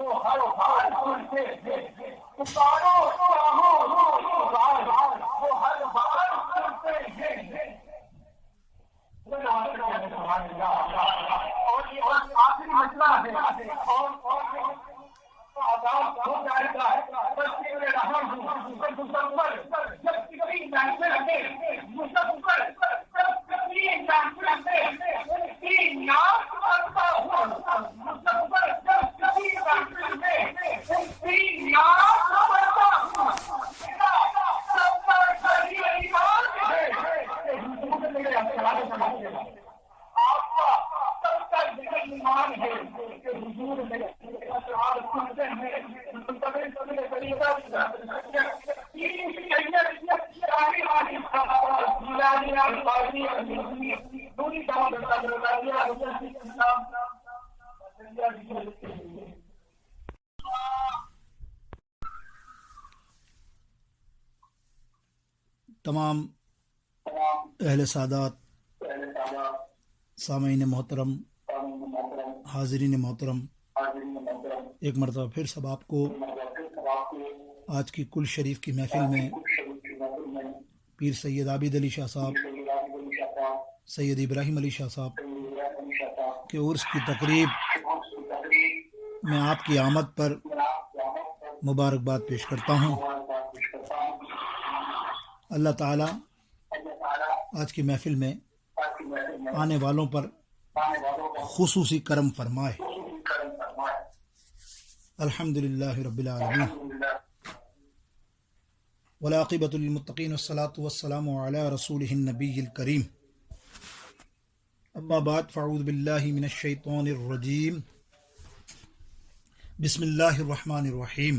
وہ ہر حال سنتے ہیں، پکارو چاہو پکار، وہ ہر حال سنتے ہیں۔ اور یہ آخری مسئلہ ہے، اور آزاد ہو جائے گا، بس میں رہا ہوں مسلمان جب کسی محفل میں مسلمان جب کسی محفل میں کی نام کرتا ہوں، مسلمان جب کسی محفل میں کی نام کرتا ہوں، آپ کا سب کا ایمان ہے کہ حضور میں سنتے ہیں تمام اہل سادات، سامعین محترم، حاضرین محترم، ایک مرتبہ پھر سب آپ کو آج کی کل شریف کی محفل میں پیر سید عابد علی شاہ صاحب، سید ابراہیم علی شاہ صاحب کے عرس کی تقریب میں آپ کی آمد پر مبارکباد پیش کرتا ہوں۔ اللہ تعالی آج کی محفل میں آنے والوں پر خصوصی کرم فرمائے۔ الحمدللہ رب العالمین، والعاقبۃ للمتقین، والصلاۃ والسلام علی رسولہ النبی الکریم، اما بعد، فاعوذ باللہ من الشیطان الرجیم، بسم اللہ الرحمن الرحیم۔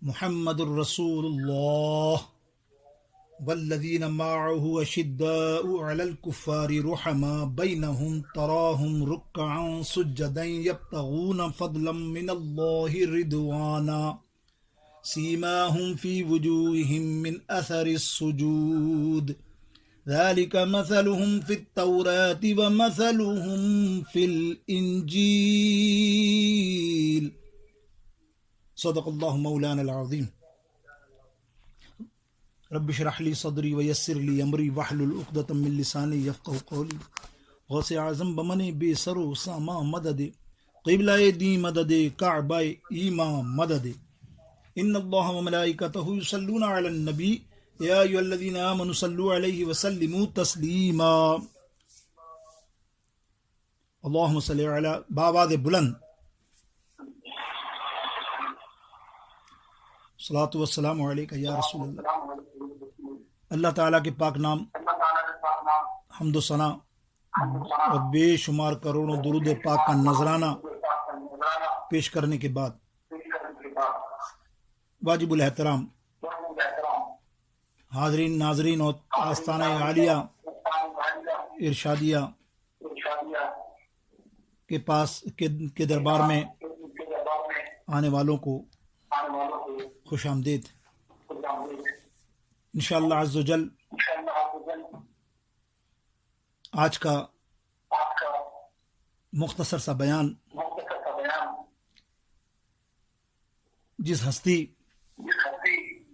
محمد الرسول اللہ والذین معه اشداء علی الکفار رحماء بینہم تراہم رکعا سجدا یبتغون فضلا من اللہ رضوانا سیماہم فی وجوہہم من اثر السجود ذلك مثلهم في التوراة ومثلهم في الإنجيل صدق الله مولانا العظيم۔ رب اشرح لي صدري ويسر لي أمري واحلل عقدة من لساني يفقهوا قولي۔ غوث اعظم بمن بے سر و ساما مدد، قبلہ دی مدد، کعبہ ایمان مدد۔ ان اللہ وملائکتہ یصلون علی النبی یا ایھا الذین آمنوا صلوا علیہ وسلموا تسلیما۔ اللہم صلی علی، بآواز بلند صلاۃ والسلام علیکہ یا رسول اللہ۔ اللہ تعالیٰ کے پاک نام، حمد و ثنا اور بے شمار کروڑوں درود پاک کا نذرانہ پیش کرنے کے بعد، واجب الاحترام حاضرین ناظرین اور آستانہ عالیہ ارشادیہ کے پاس کے دربار میں آنے والوں کو خوش آمدید۔ انشاءاللہ عز و جل آج کا مختصر سا بیان جس ہستی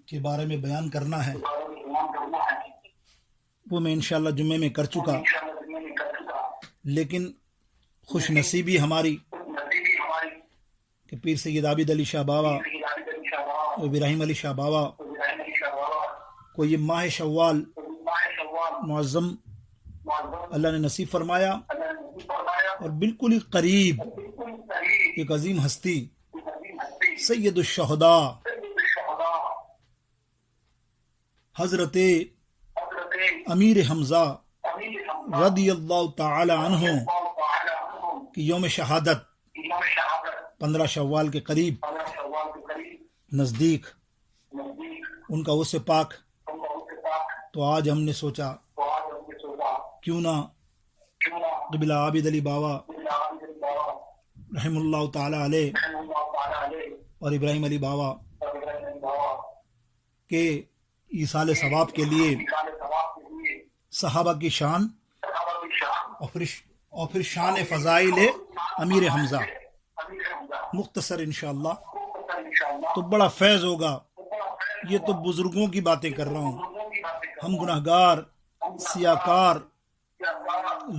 کے بارے میں بیان کرنا ہے وہ میں انشاءاللہ جمعے میں کر چکا، لیکن خوش نصیبی ہماری کہ پیر سید عابد علی شاہ بابا، ابراہیم علی شاہ بابا کو یہ ماہ شوال معظم اللہ نے نصیب فرمایا، اور بالکل ہی قریب ایک عظیم ہستی سید الشہداء حضرت امیر حمزہ رضی اللہ تعالی عنہ کی یوم شہادت 15 شوال کے قریب نزدیک ان کا اس سے پاک، تو آج ہم نے سوچا کیوں نہ قبلہ عابد علی بابا رحم اللہ تعالی علیہ اور ابراہیم علی بابا کے ایصال ثواب کے لیے صحابہ کی شان اور پھر شان فضائل امیر حمزہ مختصر انشاءاللہ تو بڑا فیض ہوگا. یہ تو بزرگوں کی باتیں کر رہا ہوں. ہم گناہگار سیاکار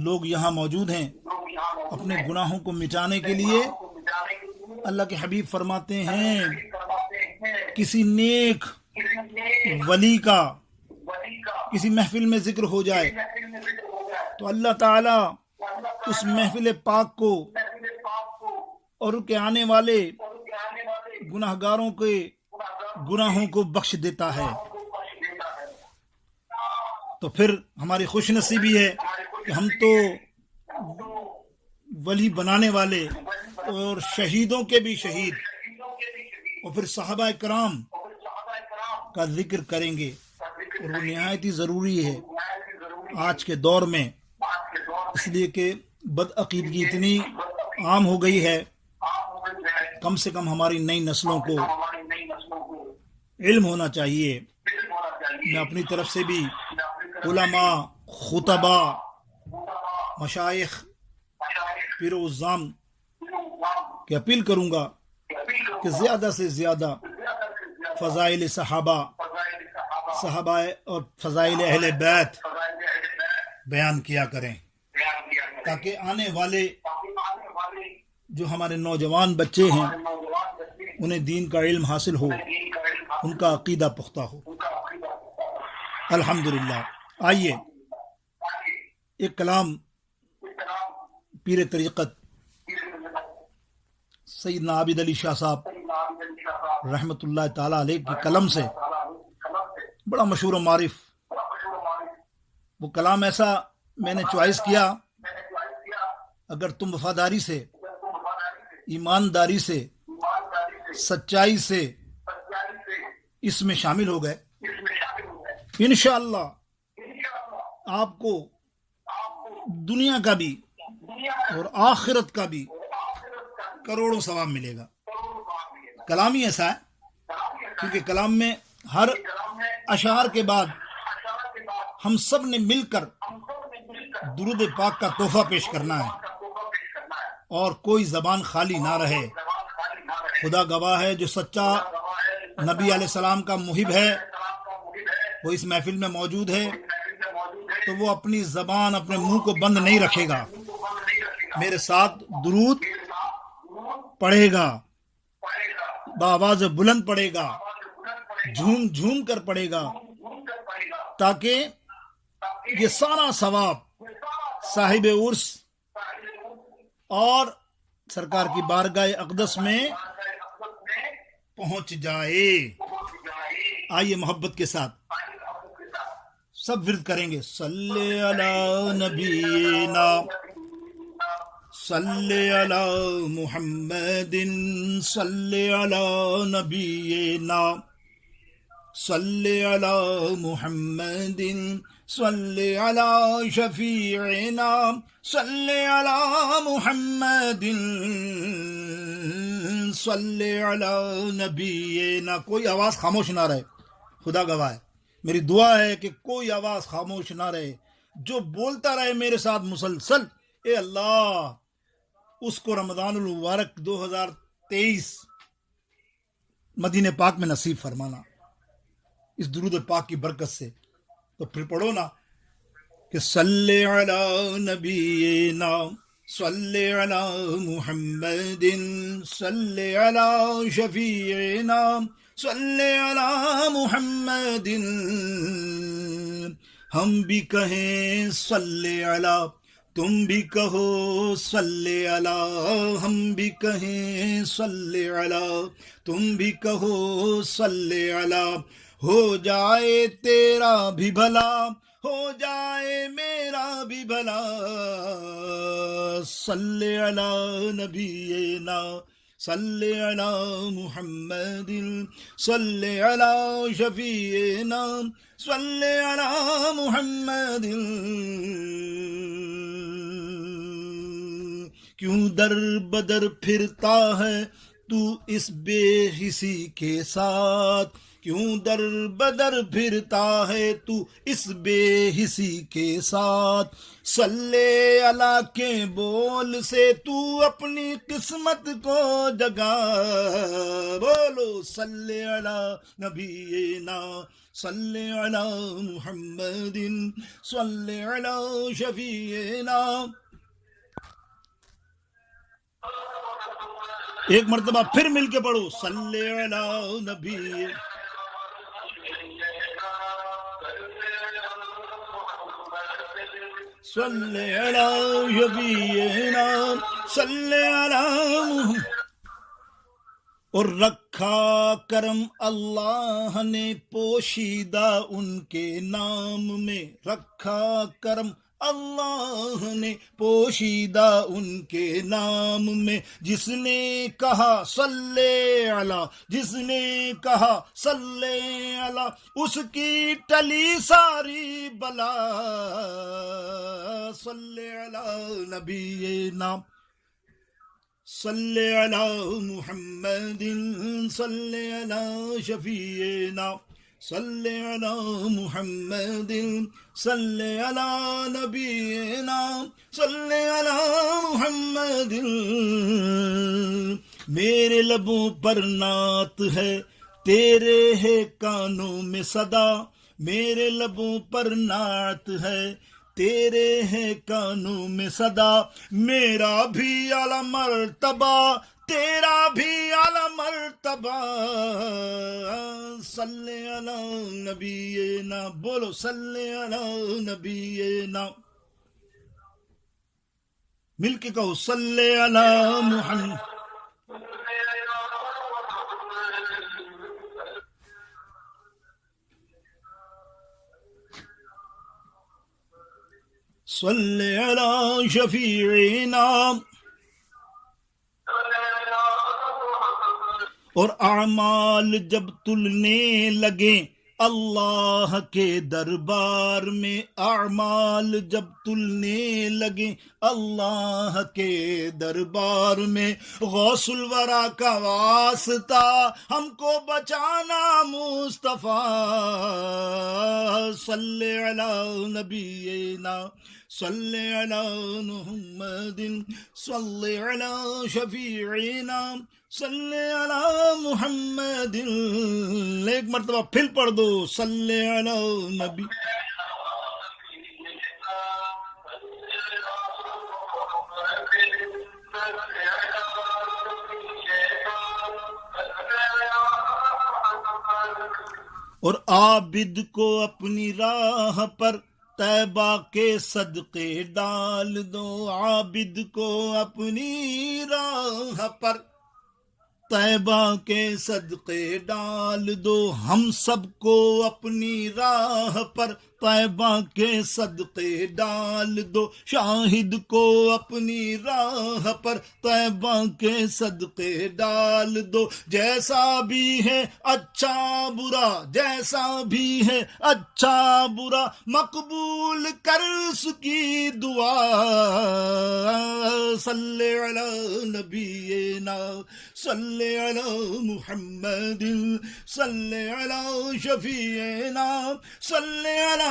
لوگ یہاں موجود ہیں. اپنے گناہوں کو مٹانے کے لیے اللہ کے حبیب فرماتے ہیں کسی نیک ولی کا کسی محفل میں ذکر ہو جائے تو اللہ تعالی اس محفل پاک کو اور ان کے آنے والے گناہگاروں کے گناہوں کو بخش دیتا ہے. تو پھر ہماری خوش نصیبی ہے کہ ہم تو ولی بنانے والے اور شہیدوں کے بھی شہید اور پھر صحابہ کرام کا ذکر کریں گے. اور وہ نہایت ہی ضروری ہے آج کے دور میں، اس لیے کہ بدعقیدگی اتنی عام ہو گئی ہے. کم سے کم ہماری نئی نسلوں کو علم ہونا چاہیے. میں اپنی طرف سے بھی علماء، خطباء، مشائخ، پیر و عظام کی اپیل کروں گا کہ زیادہ سے زیادہ فضائل صحابہ اور فضائل اہل بیت بیان کیا کریں، تاکہ آنے والے جو ہمارے نوجوان بچے ہیں انہیں دین کا علم حاصل ہو، ان کا عقیدہ پختہ ہو. الحمدللہ. آئیے ایک کلام پیر طریقت سیدنا عابد علی شاہ صاحب رحمۃ اللہ تعالی علیہ کی قلم سے، بڑا مشہور و معروف وہ کلام ایسا میں نے چوائس کیا. اگر تم وفاداری سے، ایمانداری سے، سچائی سے اس میں شامل ہو گئے، انشاءاللہ آپ کو دنیا کا بھی اور آخرت کا بھی کروڑوں ثواب ملے گا. کلام ہی ایسا ہے کیونکہ کلام میں ہر اشعار کے بعد ہم سب نے مل کر درود پاک کا تحفہ پیش کرنا ہے اور کوئی زبان خالی نہ رہے. خدا گواہ ہے جو سچا نبی علیہ السلام کا محب ہے وہ اس محفل میں موجود ہے تو وہ اپنی زبان، اپنے منہ کو بند نہیں رکھے گا. میرے ساتھ درود پڑھے گا، بآواز بلند پڑھے گا، جھوم جھوم کر پڑھے گا، تاکہ یہ سارا ثواب صاحب عرس اور سرکار کی بارگاہ اقدس میں پہنچ جائے. آئیے محبت کے ساتھ سب ورد کریں گے. صلی علی نبینا، صلی علی محمد، صلی علی نبینا، صلی علی محمد، صلی علی شفیعنا، صلی علی محمد، صلی علی نبینا. کوئی آواز خاموش نہ رہے. خدا گواہ ہے، میری دعا ہے کہ کوئی آواز خاموش نہ رہے، جو بولتا رہے میرے ساتھ مسلسل. اے اللہ اس کو رمضان المبارک 2023 مدینہ پاک میں نصیب فرمانا اس درود پاک کی برکت سے. تو پھر پڑھو نا کہ صلی علی نبینا، صلی علی محمد، صلی علی شفیعنا، صلی علی محمد. ہم بھی کہیں صلی علی، تم بھی کہو صلی علی، ہم بھی کہیں صلی علی، تم بھی کہو صلی علی. ہو جائے تیرا بھی بھلا، ہو جائے میرا بھی بھلا. صلی علی نبینا، صلی علی محمد، صلی علی شفیعنا، صلی علی محمد. کیوں در بدر پھرتا ہے تو اس بے حسی کے ساتھ کیوں در بدر پھرتا ہے تو اس بے حسی کے ساتھ صلی اللہ کے بول سے تو اپنی قسمت کو جگا بولو صلی علی نبینا صلی علی محمد صلی علی شفیعنا ایک مرتبہ پھر مل کے پڑھو صلی علی نبی صلی علی شفیعنا صلی علی محمد اور رکھا کرم اللہ نے پوشیدہ ان کے نام میں رکھا کرم اللہ نے پوشیدہ ان کے نام میں جس نے کہا صلی علی جس نے کہا صلی علی اس کی ٹلی ساری بلا صلی علی نبینا صلی علی محمد صلی علی شفیعنا صلی علی محمد صلی علی نبینا صلی علی محمد میرے لبوں پر نعت ہے تیرے ہے کانوں میں صدا میرے لبوں پر نعت ہے تیرے ہے کانوں میں صدا میرا بھی اعلی مرتبہ تیرا بھی اعلی مرتبہ صلی علی نبینا بولو صلی علی نبینا مل کے کہو صلی علی محمد صلی علی شفیعنا اور اعمال جب تلنے لگے اللہ کے دربار میں اعمال جب تلنے لگے اللہ کے دربار میں غوث الورا کا واسطہ ہم کو بچانا مصطفیٰ صلی علی نبینا صلی علی محمد صلی علی شفیعنا صلی علی محمد ایک مرتبہ پھر پڑھ دو صلی علی نبی اور عابد کو اپنی راہ پر طیبہ کے صدقے ڈال دو عابد کو اپنی راہ پر طیبہ کے صدقے ڈال دو ہم سب کو اپنی راہ پر طیبہ کے صدقے ڈال دو شاہد کو اپنی راہ پر طیبہ کے صدقے ڈال دو جیسا بھی ہے اچھا برا جیسا بھی ہے اچھا برا مقبول کر اس کی دعا صلی علی نبینا صلی علی محمد صلی علی شفیعنا صلی علی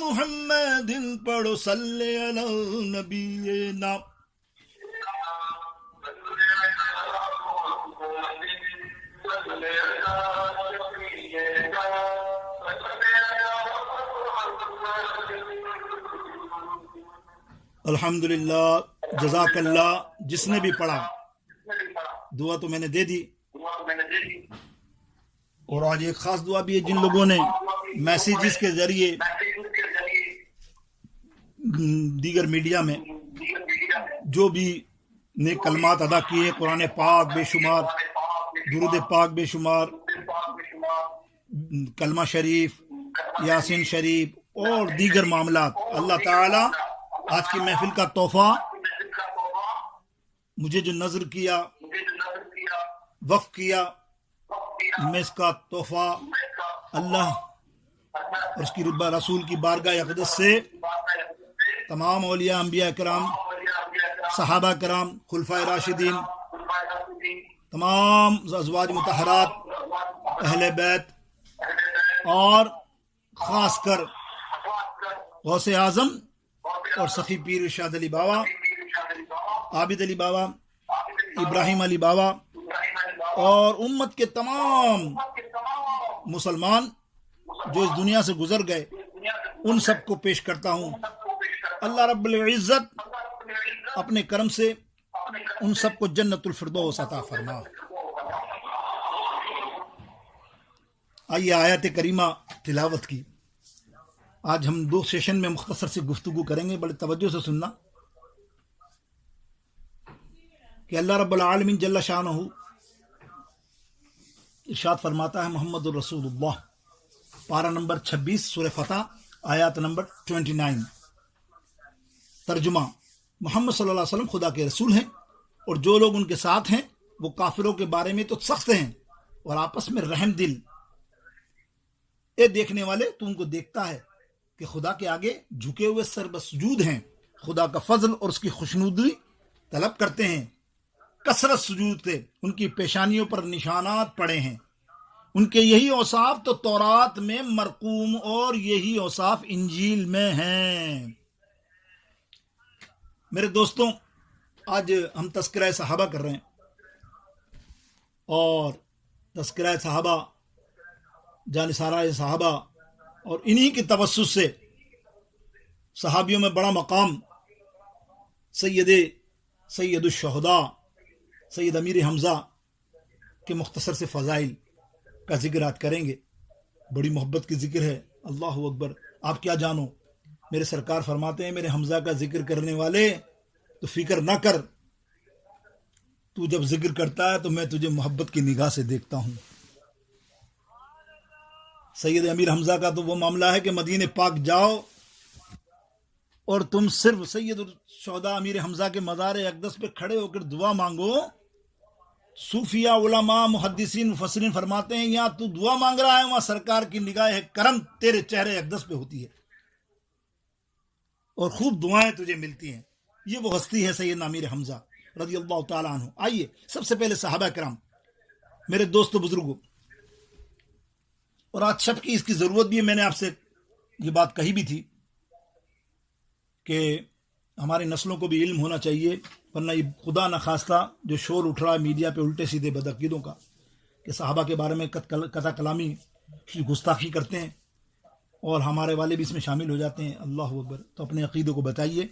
محمد پڑھو صلی علی نبینا الحمدللہ جزاک اللہ جس نے بھی پڑھا دعا تو میں نے دے دی اور آج ایک خاص دعا بھی ہے جن لوگوں نے میسیجز کے ذریعے دیگر میڈیا میں جو بھی نیک کلمات ادا کیے قرآن پاک بے شمار درود پاک بے شمار کلمہ شریف یاسین شریف اور دیگر معاملات اللہ تعالی آج کی محفل کا تحفہ مجھے جو نظر کیا وقف کیا میں اس کا تحفہ اللہ اور اس کی رسول کی بارگاہ اقدس سے تمام اولیاء انبیاء کرام صحابہ کرام خلفائے راشدین تمام ازواج مطہرات، اہل بیت، اور خاص کر غوث اعظم اور سخی پیر ارشاد علی بابا، عابد علی بابا، ابراہیم علی بابا، اور امت کے تمام مسلمان جو اس دنیا سے گزر گئے، ان سب کو پیش کرتا ہوں۔ اللہ رب العزت اپنے کرم سے ان سب کو جنت الفردوس عطا فرما۔ آئیے آیات کریمہ تلاوت کی۔ آج ہم 2 سیشن میں مختصر سے گفتگو کریں گے، بڑے توجہ سے سننا کہ اللہ رب العالمین جل شانہ ارشاد فرماتا ہے محمد الرسول اللہ، پارہ نمبر 26 سورہ فتح، آیات نمبر 29۔ ترجمہ: محمد صلی اللہ علیہ وسلم خدا کے رسول ہیں، اور جو لوگ ان کے ساتھ ہیں وہ کافروں کے بارے میں تو سخت ہیں اور آپس میں رحم دل۔ اے دیکھنے والے، تو ان کو دیکھتا ہے کہ خدا کے آگے جھکے ہوئے سر بسجود ہیں، خدا کا فضل اور اس کی خوشنودی طلب کرتے ہیں، کثرت سجود سے ان کی پیشانیوں پر نشانات پڑے ہیں۔ ان کے یہی اوصاف تو تورات میں مرقوم اور یہی اوصاف انجیل میں ہیں۔ میرے دوستوں، آج ہم تذکرہ صحابہ کر رہے ہیں، اور تذکرہ صحابہ، جانثارہ صحابہ، اور انہی کی توسط سے صحابیوں میں بڑا مقام سید الشہداء سید امیر حمزہ کے مختصر سے فضائل کا ذکر آج کریں گے۔ بڑی محبت کی ذکر ہے، اللہ اکبر۔ آپ کیا جانو، میرے سرکار فرماتے ہیں، میرے حمزہ کا ذکر کرنے والے تو فکر نہ کر، تو جب ذکر کرتا ہے تو میں تجھے محبت کی نگاہ سے دیکھتا ہوں۔ سید امیر حمزہ کا تو وہ معاملہ ہے کہ مدینہ پاک جاؤ اور تم صرف سید الشہداء امیر حمزہ کے مزار اقدس پہ کھڑے ہو کر دعا مانگو۔ صوفیہ، علماء، محدثین، مفسرین فرماتے ہیں یہاں تو دعا مانگ رہا ہے، وہاں سرکار کی نگاہ کرم تیرے چہرے اقدس پہ ہوتی ہے اور خوب دعائیں تجھے ملتی ہیں۔ یہ وہ ہستی ہے سیدنا امیر حمزہ رضی اللہ تعالیٰ عنہ۔ آئیے سب سے پہلے صحابہ کرام، میرے دوستو بزرگوں، اور آج شب کی اس کی ضرورت بھی ہے۔ میں نے آپ سے یہ بات کہی بھی تھی کہ ہماری نسلوں کو بھی علم ہونا چاہیے، ورنہ یہ خدا نخواستہ جو شور اٹھ رہا ہے میڈیا پہ الٹے سیدھے بدعقیدوں کا، کہ صحابہ کے بارے میں قطع کلامی گستاخی کرتے ہیں اور ہمارے والے بھی اس میں شامل ہو جاتے ہیں، اللہ اکبر۔ تو اپنے عقیدوں کو بتائیے،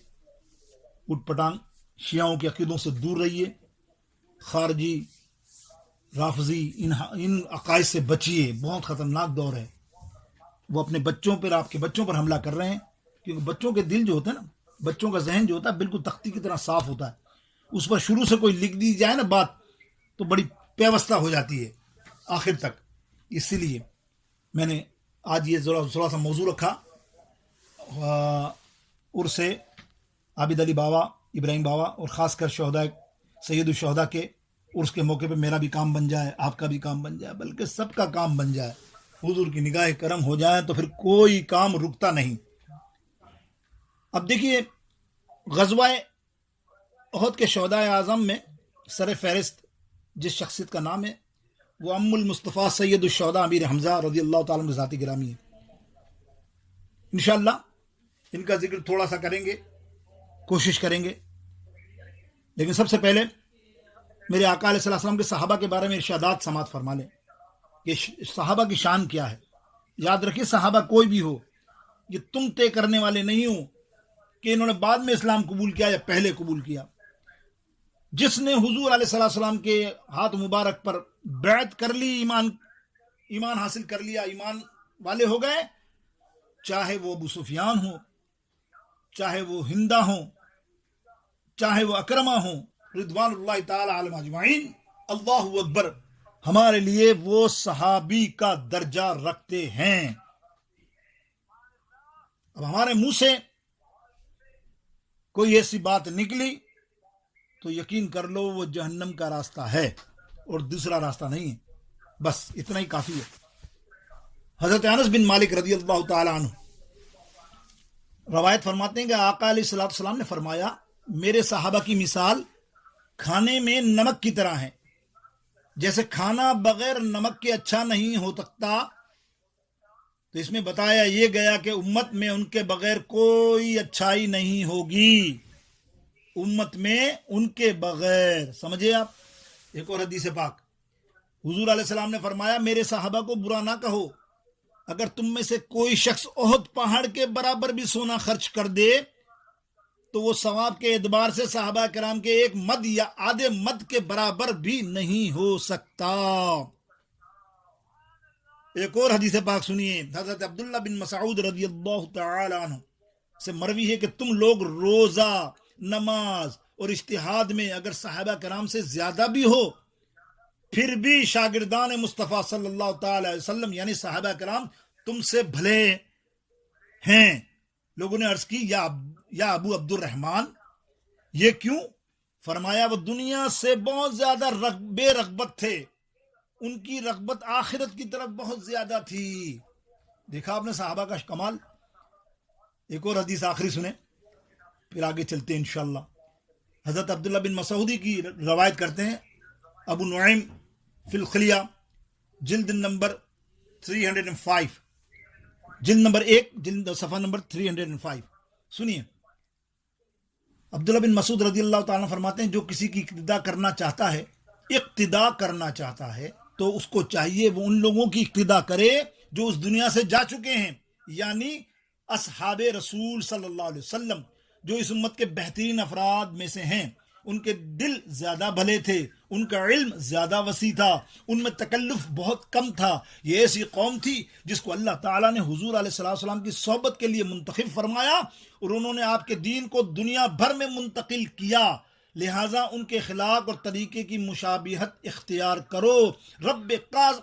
اٹھ پٹانگ شیعوں کے عقیدوں سے دور رہیے، خارجی، رافضی، ان عقائد سے بچیے، بہت خطرناک دور ہے۔ وہ اپنے بچوں پر، آپ کے بچوں پر حملہ کر رہے ہیں، کیونکہ بچوں کے دل جو ہوتے ہیں نا، بچوں کا ذہن جو ہوتا ہے بالکل تختی کی طرح صاف ہوتا ہے، اس پر شروع سے کوئی لکھ دی جائے نا بات تو بڑی پیوستہ ہو جاتی ہے آخر تک۔ اسی لیے میں نے آج یہ تھوڑا سا موضوع رکھا، عرس عابد علی بابا، ابراہیم بابا، اور خاص کر شہداء سید الشہداء کے عرس کے موقع پہ میرا بھی کام بن جائے، آپ کا بھی کام بن جائے، بلکہ سب کا کام بن جائے، حضور کی نگاہ کرم ہو جائے تو پھر کوئی کام رکتا نہیں۔ اب دیکھیے، غزوہ احد کے شہداء اعظم میں سر فہرست جس شخصیت کا نام ہے وہ ام المصطفیٰ سید الشہداء امیر حمزہ رضی اللہ تعالیٰ عنہ ذاتی گرامی ہے۔ انشاءاللہ ان کا ذکر تھوڑا سا کریں گے، کوشش کریں گے، لیکن سب سے پہلے میرے آقا علیہ السلام کے صحابہ کے بارے میں ارشادات سماعت فرما لیں کہ صحابہ کی شان کیا ہے۔ یاد رکھیے، صحابہ کوئی بھی ہو، یہ تم طے کرنے والے نہیں ہو کہ انہوں نے بعد میں اسلام قبول کیا یا پہلے قبول کیا۔ جس نے حضور علیہ السلام کے ہاتھ مبارک پر بیعت کر لی، ایمان حاصل کر لیا، ایمان والے ہو گئے، چاہے وہ ابو سفیان ہو، چاہے وہ ہندہ ہوں، چاہے وہ اکرمہ ہوں، رضوان اللہ تعالی علیہم اجمعین، اللہ اکبر، ہمارے لیے وہ صحابی کا درجہ رکھتے ہیں۔ اب ہمارے منہ سے کوئی ایسی بات نکلی تو یقین کر لو وہ جہنم کا راستہ ہے اور دوسرا راستہ نہیں ہے، بس اتنا ہی کافی ہے۔ حضرت انس بن مالک رضی اللہ تعالی عنہ روایت فرماتے ہیں کہ آقا علیہ السلام نے فرمایا، میرے صحابہ کی مثال کھانے میں نمک کی طرح ہے، جیسے کھانا بغیر نمک کے اچھا نہیں ہو سکتا، تو اس میں بتایا یہ گیا کہ امت میں ان کے بغیر کوئی اچھائی نہیں ہوگی، امت میں ان کے بغیر. سمجھے آپ؟ ایک اور حدیث پاک حضور علیہ السلام نے فرمایا میرے صحابہ کو برا نہ کہو، اگر تم میں سے کوئی شخص احد پہاڑ کے برابر بھی سونا خرچ کر دے تو وہ ثواب کے اعتبار سے صحابہ کرام کے ایک مد یا آدھے مد کے برابر بھی نہیں ہو سکتا. ایک اور حدیث پاک سنیے، حضرت عبداللہ بن مسعود رضی اللہ تعالی عنہ سے مروی ہے کہ تم لوگ روزہ، نماز اور اجتہاد میں اگر صحابہ کرام سے زیادہ بھی ہو پھر بھی شاگردان مصطفیٰ صلی اللہ تعالی علیہ وسلم یعنی صحابہ کرام تم سے بھلے ہیں. لوگوں نے عرض کی یا ابو عبد الرحمن یہ کیوں؟ فرمایا وہ دنیا سے بہت زیادہ بے رغبت تھے، ان کی رغبت آخرت کی طرف بہت زیادہ تھی. دیکھا آپ نے صحابہ کا کمال. ایک اور حدیث آخری سنیں پھر آگے چلتے ہیں انشاءاللہ. حضرت عبداللہ بن مسعود کی روایت کرتے ہیں، ابو نعیم فی الخلیہ جلد نمبر 305، جلد نمبر 1 جلد صفحہ نمبر 305. سنیے، عبداللہ بن مسعود رضی اللہ تعالیٰ فرماتے ہیں جو کسی کی اقتداء کرنا چاہتا ہے تو اس کو چاہیے وہ ان لوگوں کی اقتداء کرے جو اس دنیا سے جا چکے ہیں، یعنی اصحاب رسول صلی اللہ علیہ وسلم جو اس امت کے بہترین افراد میں سے ہیں. ان کے دل زیادہ بھلے تھے، ان کا علم زیادہ وسیع تھا، ان میں تکلف بہت کم تھا. یہ ایسی قوم تھی جس کو اللہ تعالیٰ نے حضور علیہ السلام کی صحبت کے لیے منتخب فرمایا اور انہوں نے آپ کے دین کو دنیا بھر میں منتقل کیا. لہٰذا ان کے اخلاق اور طریقے کی مشابہت اختیار کرو. رب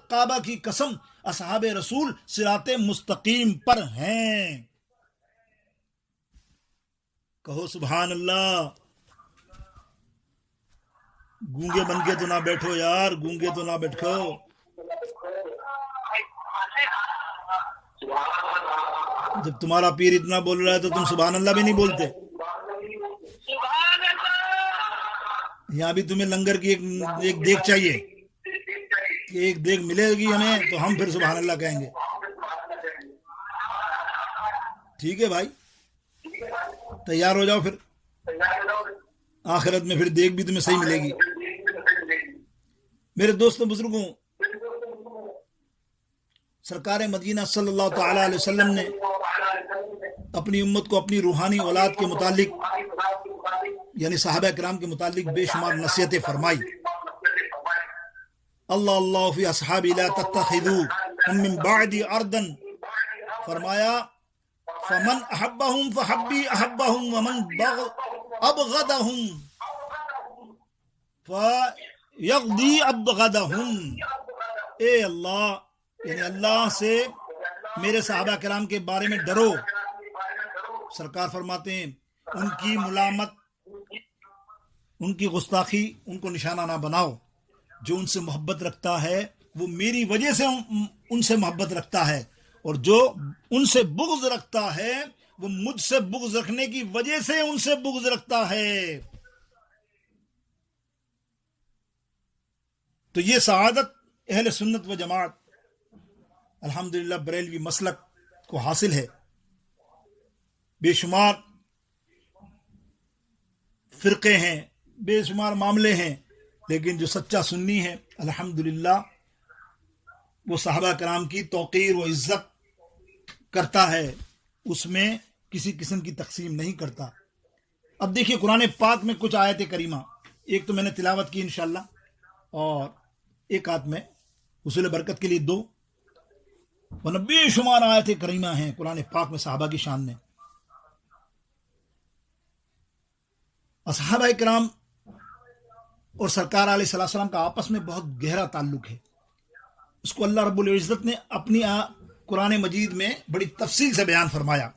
کعبہ کی قسم اصحاب رسول صراط مستقیم پر ہیں. کہو سبحان اللہ. گونگے بن کے تو نہ بیٹھو یار، گونگے تو نہ بیٹھو. جب تمہارا پیر اتنا بول رہا ہے تو تم سبحان اللہ بھی نہیں بولتے. یہاں بھی تمہیں لنگر کی ایک دیگ چاہیے کہ ایک دیگ ملے گی ہمیں تو ہم پھر سبحان اللہ کہیں گے. ٹھیک ہے بھائی، تیار ہو جاؤ، پھر آخرت میں پھر دیگ بھی تمہیں صحیح ملے گی. میرے دوستوں بزرگوں، سرکار مدینہ صلی اللہ تعالی علیہ وسلم نے اپنی امت کو اپنی روحانی اولاد کے متعلق یعنی صحابہ کرام کے متعلق بے شمار نصیحتیں فرمائی. اللہ اللہ فی اصحابی لا تتخذوا من بعد اردا، فرمایا فمن احبہم فحبی احبہم ومن ابغضہم فیغضی ابغضہم. اے اللہ، یعنی اللہ سے میرے صحابہ کرام کے بارے میں ڈرو. سرکار فرماتے ہیں ان کی ملامت، ان کی گستاخی ان کو نشانہ نہ بناؤ. جو ان سے محبت رکھتا ہے وہ میری وجہ سے ان سے محبت رکھتا ہے، اور جو ان سے بغض رکھتا ہے وہ مجھ سے بغض رکھنے کی وجہ سے ان سے بغض رکھتا ہے. تو یہ سعادت اہل سنت و جماعت الحمدللہ بریلوی مسلک کو حاصل ہے. بے شمار فرقے ہیں، بے شمار معاملے ہیں، لیکن جو سچا سنی ہے الحمدللہ وہ صحابہ کرام کی توقیر و عزت کرتا ہے، اس میں کسی قسم کی تقسیم نہیں کرتا. اب دیکھیے قرآن پاک میں کچھ آیت کریمہ، ایک تو میں نے تلاوت کی انشاءاللہ، اور ایک آیت میں حصول برکت کے لیے 2 ورنہ بے شمار آیت کریمہ ہیں قرآن پاک میں صحابہ کی شان میں. صحابہ کرام اور سرکار علیہ السلام کا آپس میں بہت گہرا تعلق ہے. اس کو اللہ رب العزت نے اپنی قرآن مجید میں بڑی تفصیل سے بیان فرمایا.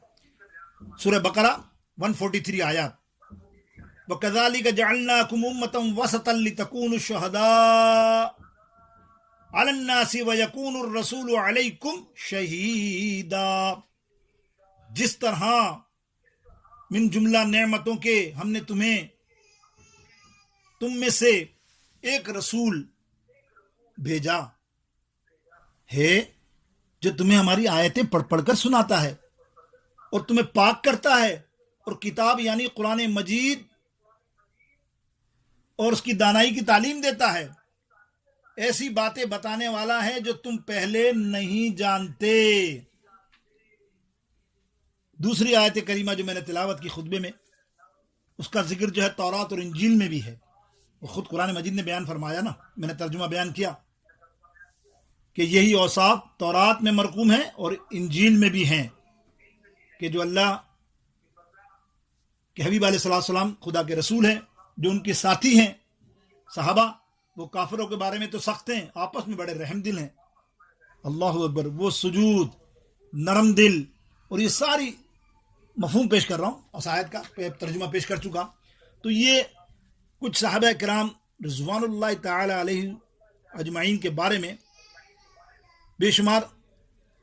سورہ بقرہ 143 آیات، وَكَذَلِكَ جَعَلْنَاكُمْ أُمَّةً وَسَطًا لِتَكُونُوا شُهَدَاءَ عَلَى النَّاسِ وَيَكُونَ الرَّسُولُ عَلَيْكُمْ شَهِيدًا. جس طرح من جملہ نعمتوں کے ہم نے تم میں سے ایک رسول بھیجا ہے جو تمہیں ہماری آیتیں پڑھ پڑھ کر سناتا ہے اور تمہیں پاک کرتا ہے اور کتاب یعنی قرآن مجید اور اس کی دانائی کی تعلیم دیتا ہے. ایسی باتیں بتانے والا ہے جو تم پہلے نہیں جانتے. دوسری آیت کریمہ جو میں نے تلاوت کی خطبے میں، اس کا ذکر جو ہے تورات اور انجیل میں بھی ہے. وہ خود قرآن مجید نے بیان فرمایا نا، میں نے ترجمہ بیان کیا کہ یہی اوصاف تورات میں مرقوم ہیں اور انجیل میں بھی ہیں کہ جو اللہ کہ حبیب علیہ السلام خدا کے رسول ہیں، جو ان کے ساتھی ہیں صحابہ، وہ کافروں کے بارے میں تو سخت ہیں، آپس میں بڑے رحم دل ہیں. اللہ اکبر. وہ سجود، نرم دل، اور یہ ساری مفہوم پیش کر رہا ہوں، اس آیت کا ترجمہ پیش کر چکا. تو یہ کچھ صحابہ کرام رضوان اللہ تعالی علیہ اجمعین کے بارے میں بے شمار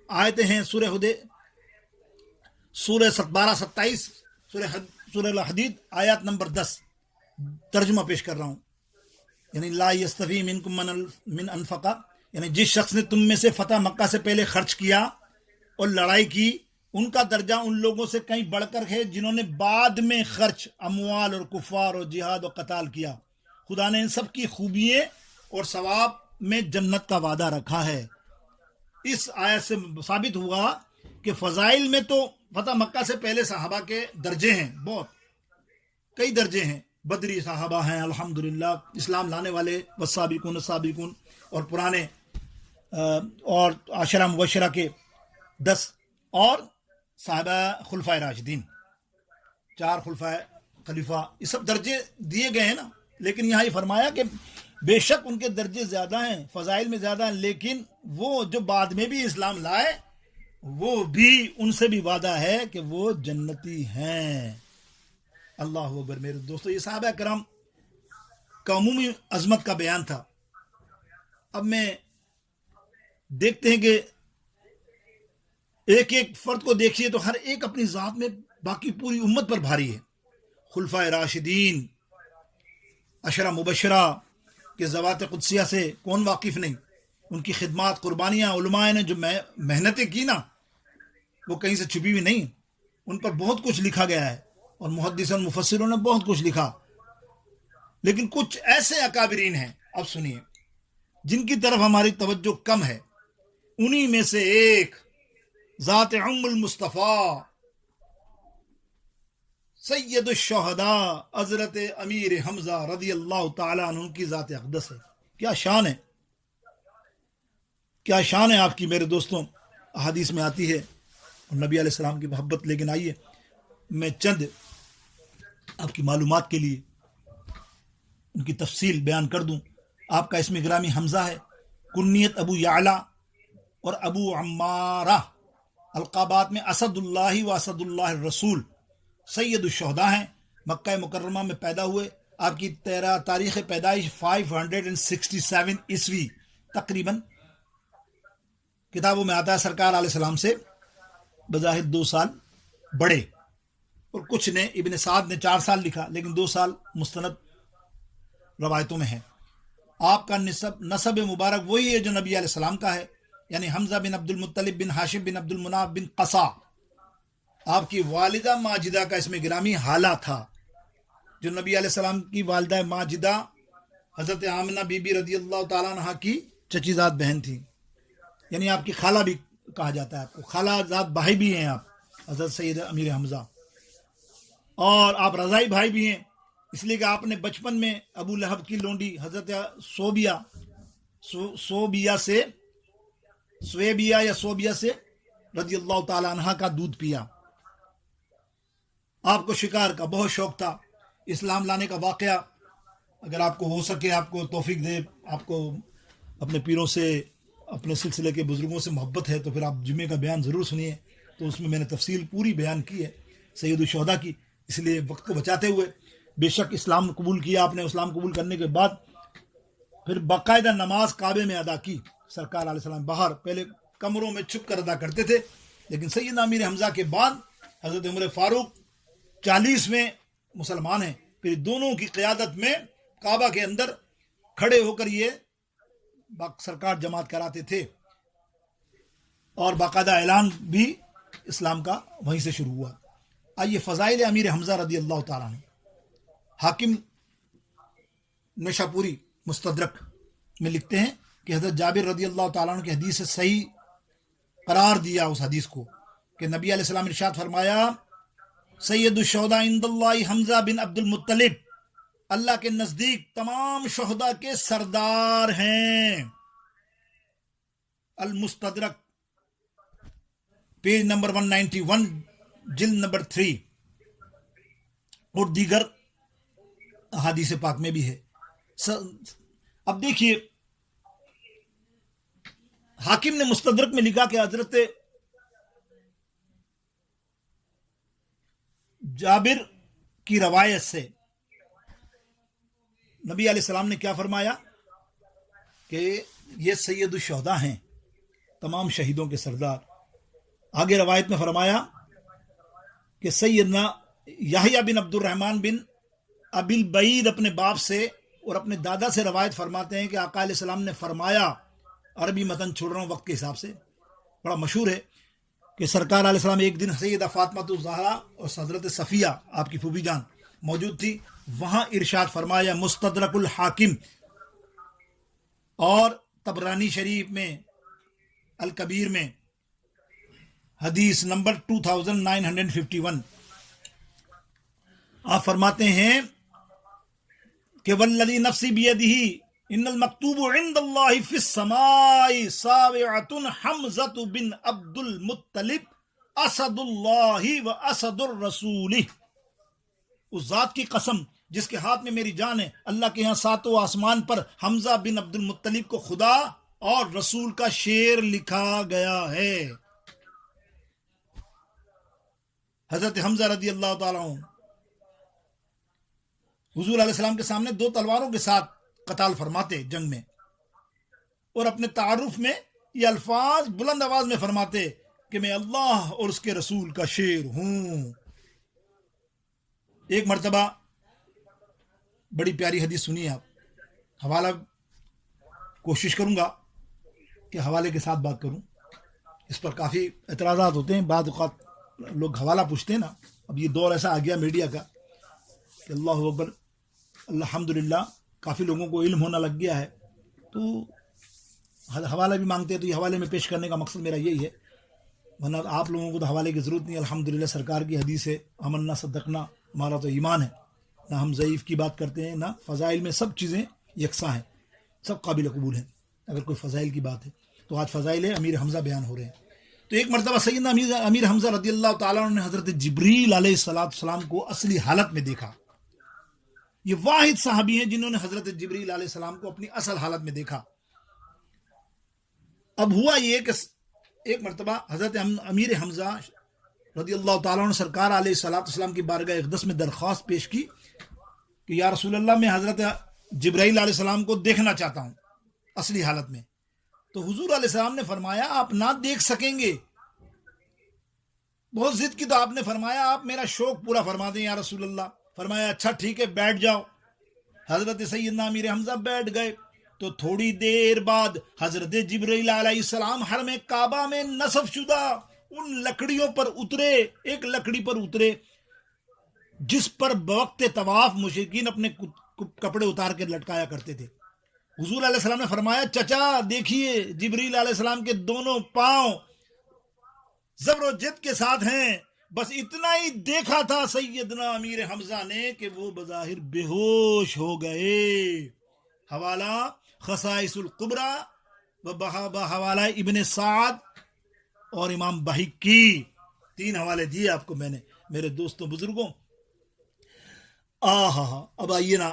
آیتیں ہیں. سورہ 12-27 سورہ الحدید آیات نمبر 10 ترجمہ پیش کر رہا ہوں. یعنی لا یستوی منکم من انفقا، یعنی جس شخص نے تم میں سے فتح مکہ سے پہلے خرچ کیا اور لڑائی کی، ان کا درجہ ان لوگوں سے کہیں بڑھ کر ہے جنہوں نے بعد میں خرچ اموال اور کفار اور جہاد و قتال کیا. خدا نے ان سب کی خوبیوں اور ثواب میں جنت کا وعدہ رکھا ہے. اس آیت سے ثابت ہوا کہ فضائل میں تو فتح مکہ سے پہلے صحابہ کے درجے ہیں، بہت کئی درجے ہیں. بدری صحابہ ہیں الحمدللہ، اسلام لانے والے والسابقون السابقون، اور پرانے اور عشرہ مبشرہ کے 10 اور صحابہ خلفائے راشدین، 4 خلفائے خلیفہ، یہ سب درجے دیے گئے ہیں نا. لیکن یہاں یہ فرمایا کہ بے شک ان کے درجے زیادہ ہیں، فضائل میں زیادہ ہیں، لیکن وہ جو بعد میں بھی اسلام لائے وہ بھی ان سے بھی وعدہ ہے کہ وہ جنتی ہیں. اللہ اکبر. میرے دوستو، یہ صحابہ کرام کا عمومی عظمت کا بیان تھا. اب میں دیکھتے ہیں کہ ایک ایک فرد کو دیکھیے تو ہر ایک اپنی ذات میں باقی پوری امت پر بھاری ہے. خلفائے راشدین، عشرہ مبشرہ کے ذوات قدسیہ سے کون واقف نہیں؟ ان کی خدمات، قربانیاں، علماء نے جو محنتیں کی نا، وہ کہیں سے چھپی ہوئی نہیں. ان پر بہت کچھ لکھا گیا ہے اور محدثوں مفسروں نے بہت کچھ لکھا. لیکن کچھ ایسے اکابرین ہیں، اب سنیے، جن کی طرف ہماری توجہ کم ہے. انہی میں سے ایک ذات المصطفیٰ سید الشہداء حضرت امیر حمزہ رضی اللہ تعالیٰ عنہ کی ذات اقدس ہے. کیا شان ہے، کیا شان ہے آپ کی میرے دوستوں. احادیث میں آتی ہے اور نبی علیہ السلام کی محبت. لیکن آئیے میں چند آپ کی معلومات کے لیے ان کی تفصیل بیان کر دوں. آپ کا اسم گرامی حمزہ ہے، کنیت ابو یعلا اور ابو عمارہ، القابات میں اسد اللہ و اسد اللہ الرسول، سید الشہداء ہیں. مکہ مکرمہ میں پیدا ہوئے. آپ کی تاریخ پیدائش 567 عیسوی تقریباً. کتابوں میں آتا ہے سرکار علیہ السلام سے بظاہر 2 سال بڑے، اور کچھ نے، ابن سعد نے 4 سال لکھا، لیکن 2 سال مستند روایتوں میں ہے. آپ کا نسب مبارک وہی ہے جو نبی علیہ السلام کا ہے، یعنی حمزہ بن عبد المطلب بن ہاشم بن عبد المناف بن قصا. آپ کی والدہ ماجدہ کا اسم گرامی حالہ تھا، جو نبی علیہ السلام کی والدہ ماجدہ حضرت آمنہ بی بی رضی اللہ تعالیٰ عنہ کی چچی زاد بہن تھی. یعنی آپ کی خالہ بھی کہا جاتا ہے، آپ کو خالہ زاد بھائی بھی ہیں آپ حضرت سید امیر حمزہ، اور آپ رضائی بھائی بھی ہیں، اس لیے کہ آپ نے بچپن میں ابو لہب کی لونڈی حضرت سویبیا سے رضی اللہ تعالی عنہ کا دودھ پیا. آپ کو شکار کا بہت شوق تھا. اسلام لانے کا واقعہ اگر آپ کو ہو سکے، آپ کو توفیق دے، آپ کو اپنے پیروں سے، اپنے سلسلے کے بزرگوں سے محبت ہے، تو پھر آپ جمعے کا بیان ضرور سنیے. تو اس میں میں نے تفصیل پوری بیان کی ہے سید الشہداء کی. اس لیے وقت کو بچاتے ہوئے، بے شک اسلام قبول کیا آپ نے. اسلام قبول کرنے کے بعد پھر باقاعدہ نماز کعبے میں ادا کی. سرکار علیہ السلام باہر پہلے کمروں میں چھپ کر ادا کرتے تھے، لیکن سیدنا امیر حمزہ کے بعد حضرت عمر فاروق 40ویں مسلمان ہیں. پھر دونوں کی قیادت میں کعبہ کے اندر کھڑے ہو کر یہ سرکار جماعت کراتے تھے اور باقاعدہ اعلان بھی اسلام کا وہیں سے شروع ہوا. آئیے فضائل امیر حمزہ رضی اللہ تعالیٰ عنہ. حاکم نشاپوری مستدرک میں لکھتے ہیں کہ حضرت جابر رضی اللہ تعالیٰ عنہ کی حدیث سے صحیح قرار دیا اس حدیث کو کہ نبی علیہ السلام ارشاد فرمایا سید الشہداء عند اللہ حمزہ بن عبد المطلب اللہ کے نزدیک تمام شہداء کے سردار ہیں. المستدرک پیج نمبر 191 جلد نمبر 3 اور دیگر احادیث پاک میں بھی ہے. اب دیکھیے حاکم نے مستدرک میں لکھا کہ حضرت جابر کی روایت سے نبی علیہ السلام نے کیا فرمایا کہ یہ سید الشہداء ہیں، تمام شہیدوں کے سردار. آگے روایت میں فرمایا کہ سیدنا یحییٰ بن عبد الرحمن بن ابی البعید اپنے باپ سے اور اپنے دادا سے روایت فرماتے ہیں کہ آقا علیہ السلام نے فرمایا، عربی متن چھوڑ رہا ہوں وقت کے حساب سے، بڑا مشہور ہے کہ سرکار علیہ السلام ایک دن سیدہ فاطمہ الزہرا اور حضرت صفیہ آپ کی پھوپھی جان موجود تھی، وہاں ارشاد فرمایا. مستدرک الحاکم اور طبرانی شریف میں الکبیر میں حدیث نمبر 2951 آپ فرماتے ہیں کہ والذی نفسی بیدہ ان المکتوب عند اللہ فی السماء سابعۃ حمزۃ بن عبد المطلب اسد اللہ و اسد الرسول. اس ذات کی قسم جس کے ہاتھ میں میری جان ہے، اللہ کے ہاں ساتوں آسمان پر حمزہ بن عبد المطلب کو خدا اور رسول کا شیر لکھا گیا ہے. حضرت حمزہ رضی اللہ تعالیٰ عنہ حضور علیہ السلام کے سامنے 2 تلواروں کے ساتھ قتال فرماتے جنگ میں، اور اپنے تعارف میں یہ الفاظ بلند آواز میں فرماتے کہ میں اللہ اور اس کے رسول کا شیر ہوں. ایک مرتبہ بڑی پیاری حدیث سنیے آپ، حوالہ کوشش کروں گا کہ حوالے کے ساتھ بات کروں، اس پر کافی اعتراضات ہوتے ہیں، بعض اوقات لوگ حوالہ پوچھتے ہیں نا. اب یہ دور ایسا آ گیا میڈیا کا کہ اللہ اکبر الحمدللہ کافی لوگوں کو علم ہونا لگ گیا ہے، تو حوالہ بھی مانگتے ہیں. تو یہ حوالے میں پیش کرنے کا مقصد میرا یہی ہے، ورنہ آپ لوگوں کو تو حوالے کی ضرورت نہیں. الحمدللہ سرکار کی حدیث ہے آمنا صدقنا، ہمارا تو ایمان ہے، نہ ہم ضعیف کی بات کرتے ہیں نہ فضائل میں، سب چیزیں یکساں ہیں، سب قابل قبول ہیں. اگر کوئی فضائل کی بات ہے تو آج فضائل امیر حمزہ بیان ہو رہے ہیں. تو ایک مرتبہ سیدنا امیر حمزہ رضی اللہ تعالیٰ عنہ نے حضرت جبریل علیہ السلام کو اصلی حالت میں دیکھا. یہ واحد صحابی ہیں جنہوں نے حضرت جبریل علیہ السلام کو اپنی اصل حالت میں دیکھا. اب ہوا یہ کہ ایک مرتبہ حضرت امیر حمزہ رضی اللہ تعالیٰ عنہ سرکار علیہ السلام کی بارگاہ اقدس میں درخواست پیش کی کہ یا رسول اللہ میں حضرت جبرائیل علیہ السلام کو دیکھنا چاہتا ہوں اصلی حالت میں. تو حضور علیہ السلام نے فرمایا آپ نہ دیکھ سکیں گے. بہت ضد کی تو آپ نے فرمایا آپ میرا شوق پورا فرما دیں یا رسول اللہ. فرمایا اچھا ٹھیک ہے بیٹھ جاؤ. حضرت سیدنا امیر حمزہ بیٹھ گئے. تو تھوڑی دیر بعد حضرت جبرائیل علیہ السلام حرم کعبہ میں نصب شدہ ان لکڑیوں پر اترے، ایک لکڑی پر اترے جس پر بوقت طواف مشرکین اپنے کپڑے اتار کے لٹکایا کرتے تھے. حضور علیہ السلام نے فرمایا چچا دیکھیے جبریل علیہ السلام کے دونوں پاؤں زبر و جد کے ساتھ ہیں. بس اتنا ہی دیکھا تھا سیدنا امیر حمزہ نے کہ وہ بظاہر بے ہوش ہو گئے. حوالہ خصائص القبرى و حوالہ ابن سعد اور امام بہقی، 3 حوالے دیے آپ کو میں نے میرے دوستوں بزرگوں. اب آئیے نا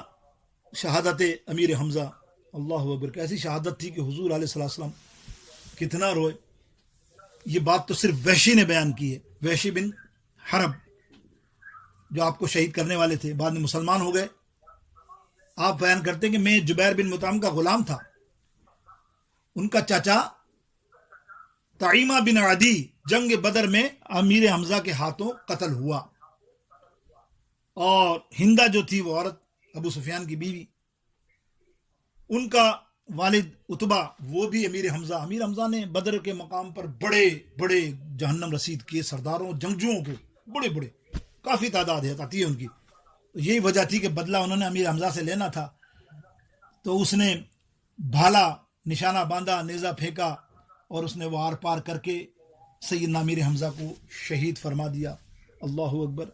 شہادت امیر حمزہ، اللہ اکبر کیسی شہادت تھی کہ حضور علیہ السلام کتنا روئے. یہ بات تو صرف وحشی نے بیان کی ہے، وحشی بن حرب جو آپ کو شہید کرنے والے تھے، بعد میں مسلمان ہو گئے. آپ بیان کرتے ہیں کہ میں جبیر بن مطعم کا غلام تھا، ان کا چاچا طعیمہ بن عدی جنگ بدر میں امیر حمزہ کے ہاتھوں قتل ہوا، اور ہندہ جو تھی وہ عورت ابو سفیان کی بیوی، ان کا والد عتبہ وہ بھی امیر حمزہ نے بدر کے مقام پر بڑے بڑے جہنم رسید کیے سرداروں جنگجوؤں کو، بڑے بڑے کافی تعداد آتی ہے ان کی. یہی وجہ تھی کہ بدلہ انہوں نے امیر حمزہ سے لینا تھا. تو اس نے بھالا نشانہ باندھا، نیزہ پھینکا اور اس نے وہ آر پار کر کے سیدنا امیر حمزہ کو شہید فرما دیا. اللہ اکبر.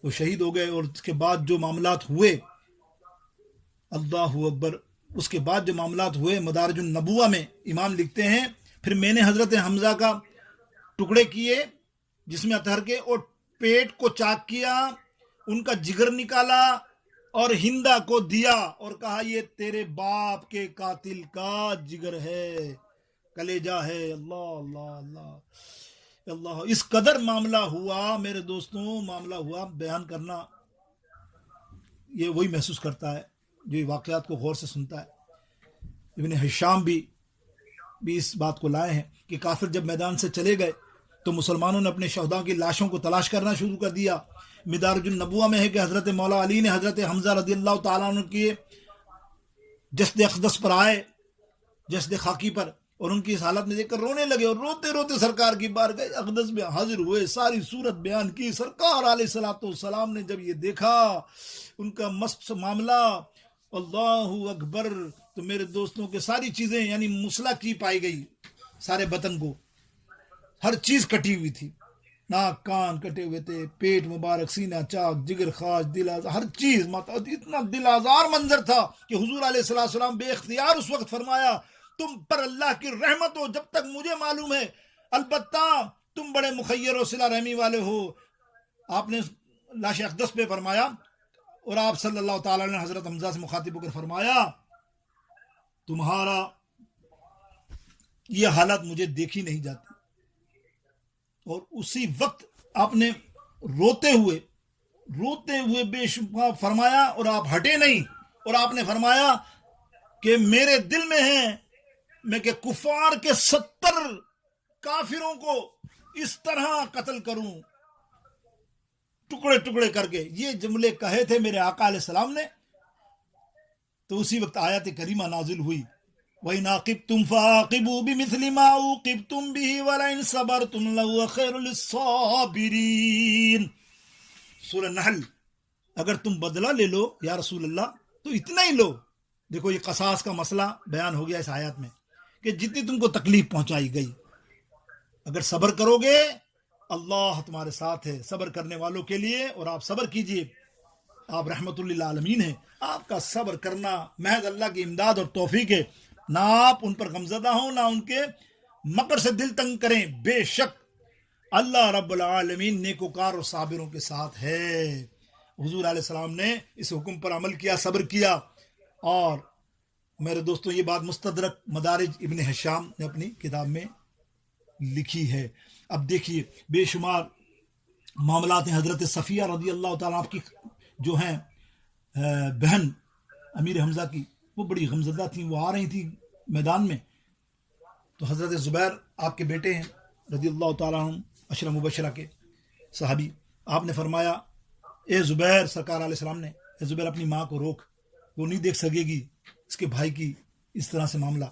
وہ شہید ہو گئے. اور اس کے بعد جو معاملات ہوئے، اللہ اکبر، اس کے بعد جو معاملات ہوئے مدارج النبوہ میں امام لکھتے ہیں پھر میں نے حضرت حمزہ کا ٹکڑے کیے جس میں اطہر کے، اور پیٹ کو چاک کیا، ان کا جگر نکالا اور ہندا کو دیا اور کہا یہ تیرے باپ کے قاتل کا جگر ہے، کلیجہ ہے. اللہ اللہ اللہ اللہ. اس قدر معاملہ ہوا میرے دوستوں، معاملہ ہوا. بیان کرنا یہ وہی محسوس کرتا ہے جو واقعات کو غور سے سنتا ہے. ابن ہشام بھی اس بات کو لائے ہیں کہ کافر جب میدان سے چلے گئے تو مسلمانوں نے اپنے شہداء کی لاشوں کو تلاش کرنا شروع کر دیا. مدارج النبوہ میں ہے کہ حضرت مولا علی نے حضرت حمزہ رضی اللہ تعالیٰ عنہ کی جسد اقدس پر آئے، جسد خاکی پر، اور ان کی اس حالت میں دیکھ کر رونے لگے اور روتے روتے سرکار کی بارگاہ اقدس میں حاضر ہوئے، ساری صورت بیان کی. سرکار علیہ السلام نے جب یہ دیکھا ان کا مست معاملہ، اللہ اکبر، تو میرے دوستوں کے ساری چیزیں یعنی مسلح کی پائی گئی، سارے بدن کو ہر چیز کٹی ہوئی تھی، ناک کان کٹے ہوئے تھے، پیٹ مبارک، سینہ چاک، جگر خاص، دل آزار، ہر چیز. اتنا دل آزار منظر تھا کہ حضور علیہ السلام بے اختیار اس وقت فرمایا تم پر اللہ کی رحمت ہو جب تک مجھے معلوم ہے، البتہ تم بڑے مخیر و صلہ رحمی والے ہو. آپ نے لاش اقدس پہ فرمایا اور آپ صلی اللہ تعالیٰ نے حضرت حمزہ سے مخاطب ہو کر فرمایا تمہارا یہ حالت مجھے دیکھی نہیں جاتی. اور اسی وقت آپ نے روتے ہوئے بے شبہ فرمایا اور آپ ہٹے نہیں، اور آپ نے فرمایا کہ میرے دل میں ہے میں کہ کفار کے 70 کافروں کو اس طرح قتل کروں، ٹکڑے ٹکڑے کر کے. یہ جملے کہے تھے میرے آقا علیہ السلام نے. تو اسی وقت آیت کریمہ نازل ہوئی وَإِنْ عَاقِبْتُمْ فَعَاقِبُوا بِمِثْلِ مَا عُوقِبْتُمْ بِهِ وَلَئِنْ صَبَرْتُمْ لَهُوَ خَيْرٌ لِلصَّابِرِينَ. سورہ نحل. اگر تم بدلہ لے لو یا رسول اللہ تو اتنا ہی لو. دیکھو یہ قصاص کا مسئلہ بیان ہو گیا اس آیات میں کہ جتنی تم کو تکلیف پہنچائی گئی اگر صبر کرو گے اللہ تمہارے ساتھ ہے صبر کرنے والوں کے لیے. اور آپ صبر کیجئے، آپ رحمت للعالمین ہیں. آپ کا صبر کرنا محض اللہ کی امداد اور توفیق ہے. نہ آپ ان پر غمزدہ ہوں، نہ ان کے مکر سے دل تنگ کریں. بے شک اللہ رب العالمین نیکوکار اور صابروں کے ساتھ ہے. حضور علیہ السلام نے اس حکم پر عمل کیا، صبر کیا. اور میرے دوستوں یہ بات مستدرک مدارج ابن ہشام نے اپنی کتاب میں لکھی ہے. اب دیکھیے بے شمار معاملات ہیں. حضرت صفیہ رضی اللہ تعالیٰ آپ کی جو ہیں بہن امیر حمزہ کی، وہ بڑی غمزدہ تھیں. وہ آ رہی تھیں میدان میں تو حضرت زبیر آپ کے بیٹے ہیں رضی اللہ تعالیٰ عنہ، عشرہ مبشرہ کے صحابی. آپ نے فرمایا اے زبیر، سرکار علیہ السلام نے، اے زبیر اپنی ماں کو روک، وہ نہیں دیکھ سکے گی اس کے بھائی کی اس طرح سے معاملہ.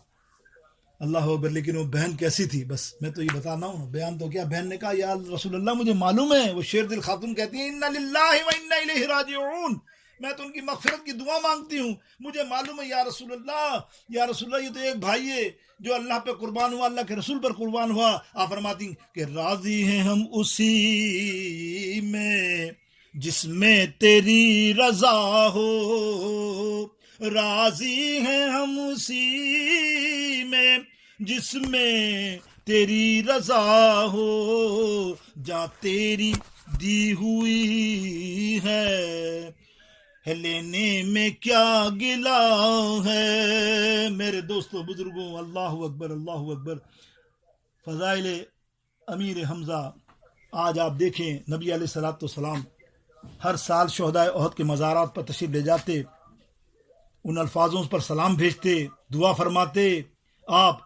اللہ اکبر. لیکن وہ بہن کیسی تھی بس میں تو یہ بتانا ہوں. بیان تو کیا، بہن نے کہا یا رسول اللہ مجھے معلوم ہے. وہ شیر دل خاتون کہتی ہیں انا للہ و انا الیہ راجعون، میں تو ان کی مغفرت کی دعا مانگتی ہوں، مجھے معلوم ہے یا رسول اللہ یہ تو ایک بھائی ہے جو اللہ پہ قربان ہوا، اللہ کے رسول پر قربان ہوا. آپ فرماتی ہیں کہ راضی ہیں ہم اسی میں جس میں تیری رضا ہو، راضی ہیں ہم اسی میں جس میں تیری رضا ہو، جہاں تیری دی ہوئی ہے لینے میں کیا گلا ہے. میرے دوستوں بزرگوں، اللہ اکبر اللہ اکبر. فضائل امیر حمزہ. آج آپ دیکھیں نبی علیہ السلام ہر سال شہدائے احد کے مزارات پر تشریف لے جاتے، ان الفاظوں پر سلام بھیجتے، دعا فرماتے آپ،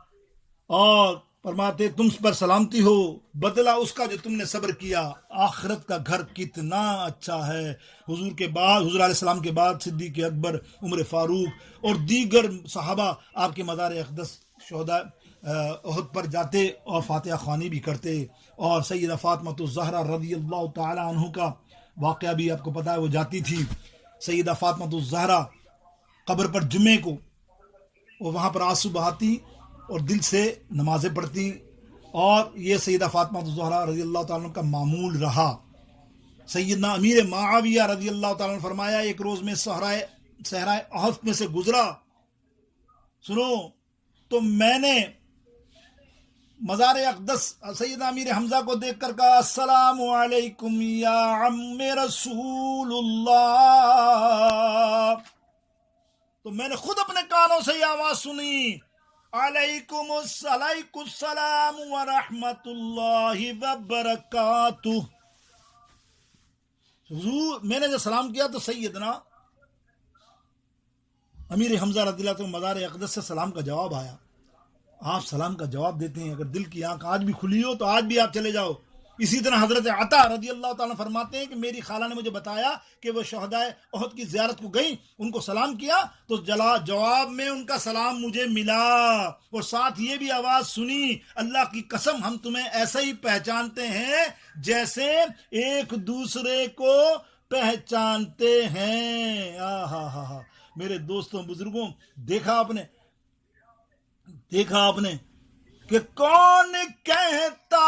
اور فرماتے تم پر سلامتی ہو، بدلہ اس کا جو تم نے صبر کیا، آخرت کا گھر کتنا اچھا ہے۔ حضور کے بعد، حضور علیہ السلام کے بعد صدیق اکبر، عمر فاروق اور دیگر صحابہ آپ کے مزار اقدس شہداء احد پر جاتے اور فاتحہ خوانی بھی کرتے۔ اور سیدہ فاطمہ الزہرا رضی اللہ تعالی عنہ کا واقعہ بھی آپ کو پتہ ہے، وہ جاتی تھی سیدہ فاطمہ الزہرا قبر پر جمعے کو، وہ وہاں پر آنسو بہاتی اور دل سے نمازیں پڑھتی، اور یہ سیدہ فاطمہ الزہرا رضی اللہ تعالیٰ عنہ کا معمول رہا۔ سیدنا امیر معاویہ رضی اللہ تعالیٰ عنہ فرمایا ایک روز میں صحرائے احد میں سے گزرا، سنو، تو میں نے مزار اقدس سیدنا امیر حمزہ کو دیکھ کر کہا السلام علیکم یا عم رسول اللہ، تو میں نے خود اپنے کانوں سے یہ آواز سنی، علیکم السلام ورحمۃ اللہ وبرکاتہ۔ حضور میں نے جب سلام کیا تو سیدنا امیر حمزہ رضی اللہ عنہ مزار اقدس سے سلام کا جواب آیا۔ آپ سلام کا جواب دیتے ہیں، اگر دل کی آنکھ آج بھی کھلی ہو تو آج بھی آپ چلے جاؤ۔ اسی طرح حضرت عطا رضی اللہ تعالیٰ فرماتے ہیں کہ میری خالہ نے مجھے بتایا کہ وہ شہداء احد کی زیارت کو گئیں، ان کو سلام کیا تو جواب میں ان کا سلام مجھے ملا، اور ساتھ یہ بھی آواز سنی، اللہ کی قسم ہم تمہیں ایسا ہی پہچانتے ہیں جیسے ایک دوسرے کو پہچانتے ہیں۔ میرے دوستوں بزرگوں، دیکھا آپ نے کہ کون کہتا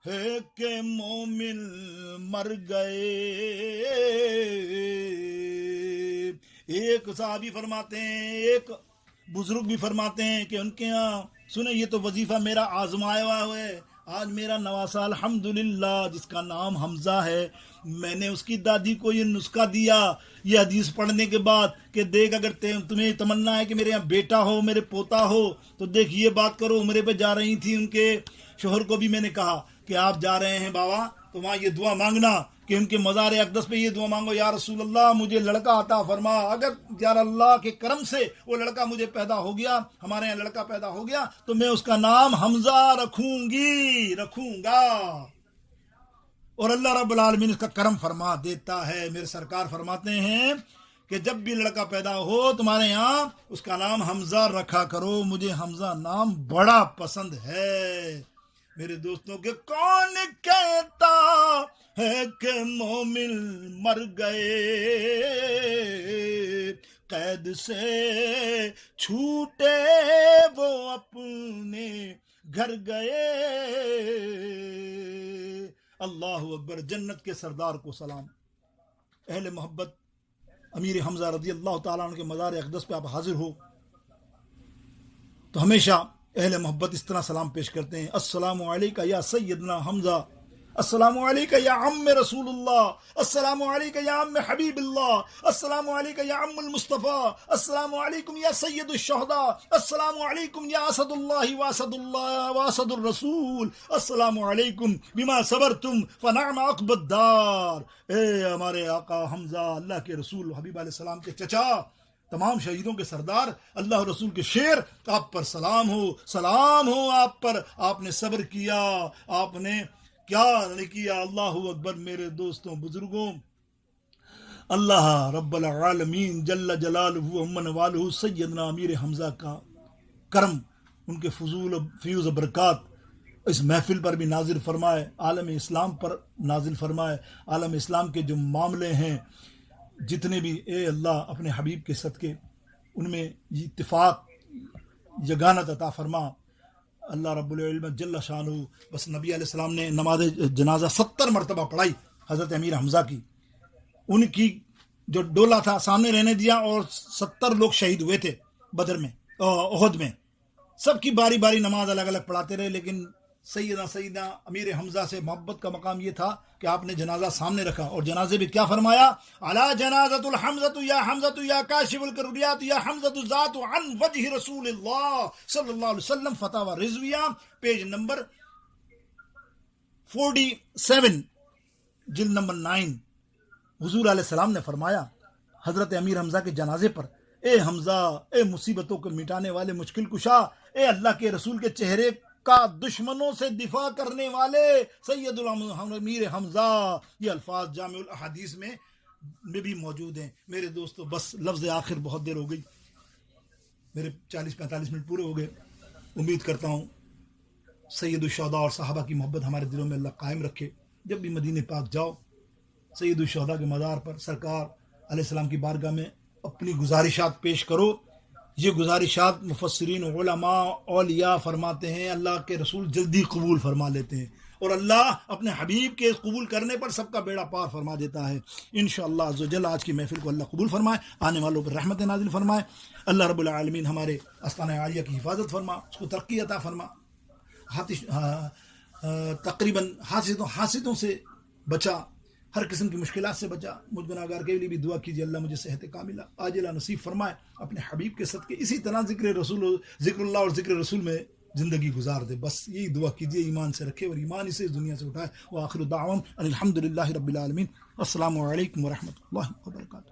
ہے کہ مومن مر گئے۔ ایک صحابی فرماتے ہیں، ایک بزرگ بھی فرماتے ہیں کہ ان کے ہاں سنیں یہ تو وظیفہ میرا آزمایا ہوا ہے، آج میرا نواسہ الحمدللہ جس کا نام حمزہ ہے، میں نے اس کی دادی کو یہ نسخہ دیا یہ حدیث پڑھنے کے بعد کہ دیکھ اگر تمہیں تمنا ہے کہ میرے یہاں بیٹا ہو، میرے پوتا ہو، تو دیکھ یہ بات کرو۔ عمرے پہ جا رہی تھی، ان کے شوہر کو بھی میں نے کہا کہ آپ جا رہے ہیں بابا تو وہاں یہ دعا مانگنا کہ ان کے مزار اقدس پہ یہ دعا مانگو، یا رسول اللہ مجھے لڑکا عطا فرما، اگر یا اللہ کے کرم سے وہ لڑکا مجھے پیدا ہو گیا، ہمارے یہاں لڑکا پیدا ہو گیا تو میں اس کا نام حمزہ رکھوں گا، اور اللہ رب العالمین اس کا کرم فرما دیتا ہے۔ میرے سرکار فرماتے ہیں کہ جب بھی لڑکا پیدا ہو تمہارے یہاں اس کا نام حمزہ رکھا کرو، مجھے حمزہ نام بڑا پسند ہے۔ میرے دوستوں کہ کون کہتا ہے کہ مومن مر گئے، قید سے چھوٹے وہ اپنے گھر گئے۔ اللہ اکبر۔ جنت کے سردار کو سلام۔ اہل محبت امیر حمزہ رضی اللہ تعالیٰ عنہ کے مزار اقدس پہ آپ حاضر ہو تو ہمیشہ اہل محبت اس طرح سلام پیش کرتے ہیں، السلام علیکہ یا سیدنا حمزہ، السلام علیکہ یا عم رسول اللہ، السلام علیکہ یا عم حبیب اللہ، السلام علیکہ یا عم المصطفیٰ، السلام علیکم یا سید الشہداء، السلام علیکم یا اسد اللہ واسد الرسول، السلام علیکم بما صبرتم فنعم عقب الدار۔ اے ہمارے آقا حمزہ، اللہ کے رسول حبیب علیہ السلام کے چچا، تمام شہیدوں کے سردار، اللہ اور رسول کے شیر، آپ پر سلام ہو آپ پر، آپ نے صبر کیا، آپ نے کیا نہیں کیا۔ اللہ اکبر۔ میرے دوستوں بزرگوں، اللہ رب العالمین جل جلالہ امن والہ سیدنا امیر حمزہ کا کرم، ان کے فیوز برکات اس محفل پر بھی نازل فرمائے، عالم اسلام پر نازل فرمائے۔ عالم اسلام کے جو معاملے ہیں جتنے بھی، اے اللہ اپنے حبیب کے صدقے ان میں اتفاق یگانت عطا فرما۔ اللہ رب العلم جل شانہ، بس نبی علیہ السلام نے نماز جنازہ 70 مرتبہ پڑھائی حضرت امیر حمزہ کی، ان کی جو ڈولہ تھا سامنے رہنے دیا، اور 70 لوگ شہید ہوئے تھے بدر میں، احد میں، سب کی باری باری نماز الگ الگ پڑھاتے رہے، لیکن سیدنا امیر حمزہ سے محبت کا مقام یہ تھا کہ آپ نے جنازہ سامنے رکھا، اور جنازے میں کیا فرمایا، علی جنازۃ الحمزۃ یا حمزۃ یا کاشف الکربیات یا حمزۃ ذات عن وجہ رسول اللہ صلی اللہ علیہ وسلم، فتاوی رضویہ پیج نمبر 47 جلد نمبر 9۔ حضور علیہ السلام نے فرمایا حضرت امیر حمزہ کے جنازے پر اے حمزہ، اے مصیبتوں کو مٹانے والے مشکل کشا، اے اللہ کے رسول کے چہرے کا دشمنوں سے دفاع کرنے والے سید الامیر حمزہ. یہ الفاظ جامع الاحادیث میں بھی موجود ہیں. میرے دوستو بس لفظ آخر، بہت دیر ہو گئی، میرے 40-45 منٹ پورے ہو گئے. امید کرتا ہوں سید الشہداء اور صحابہ کی محبت ہمارے دلوں میں اللہ قائم رکھے. جب بھی مدینہ پاک جاؤ، سید الشہداء کے مزار پر سرکار علیہ السلام کی بارگاہ میں اپنی گزارشات پیش کرو. یہ گزارشات مفسرین، علماء، اولیاء فرماتے ہیں اللہ کے رسول جلدی قبول فرما لیتے ہیں، اور اللہ اپنے حبیب کے قبول کرنے پر سب کا بیڑا پار فرما دیتا ہے. انشاءاللہ عز و جل آج کی محفل کو اللہ قبول فرمائے، آنے والوں پر رحمت نازل فرمائے. اللہ رب العالمین ہمارے آستانہ عالیہ کی حفاظت فرما، اس کو ترقی عطا فرما، تقریباً حاسدوں سے بچا، ہر قسم کی مشکلات سے بچا. مجھ گناہگار کے لیے بھی دعا کیجیے اللہ مجھے صحت کاملہ عاجلہ نصیب فرمائے، اپنے حبیب کے صدقے اسی طرح ذکر اللہ اور ذکر رسول میں زندگی گزار دے. بس یہی دعا کیجیے، ایمان سے رکھے اور ایمان اسے اس دنیا سے اٹھائے. وآخر دعوانا ان الحمدللہ رب العالمین. السلام علیکم ورحمۃ اللہ وبرکاتہ.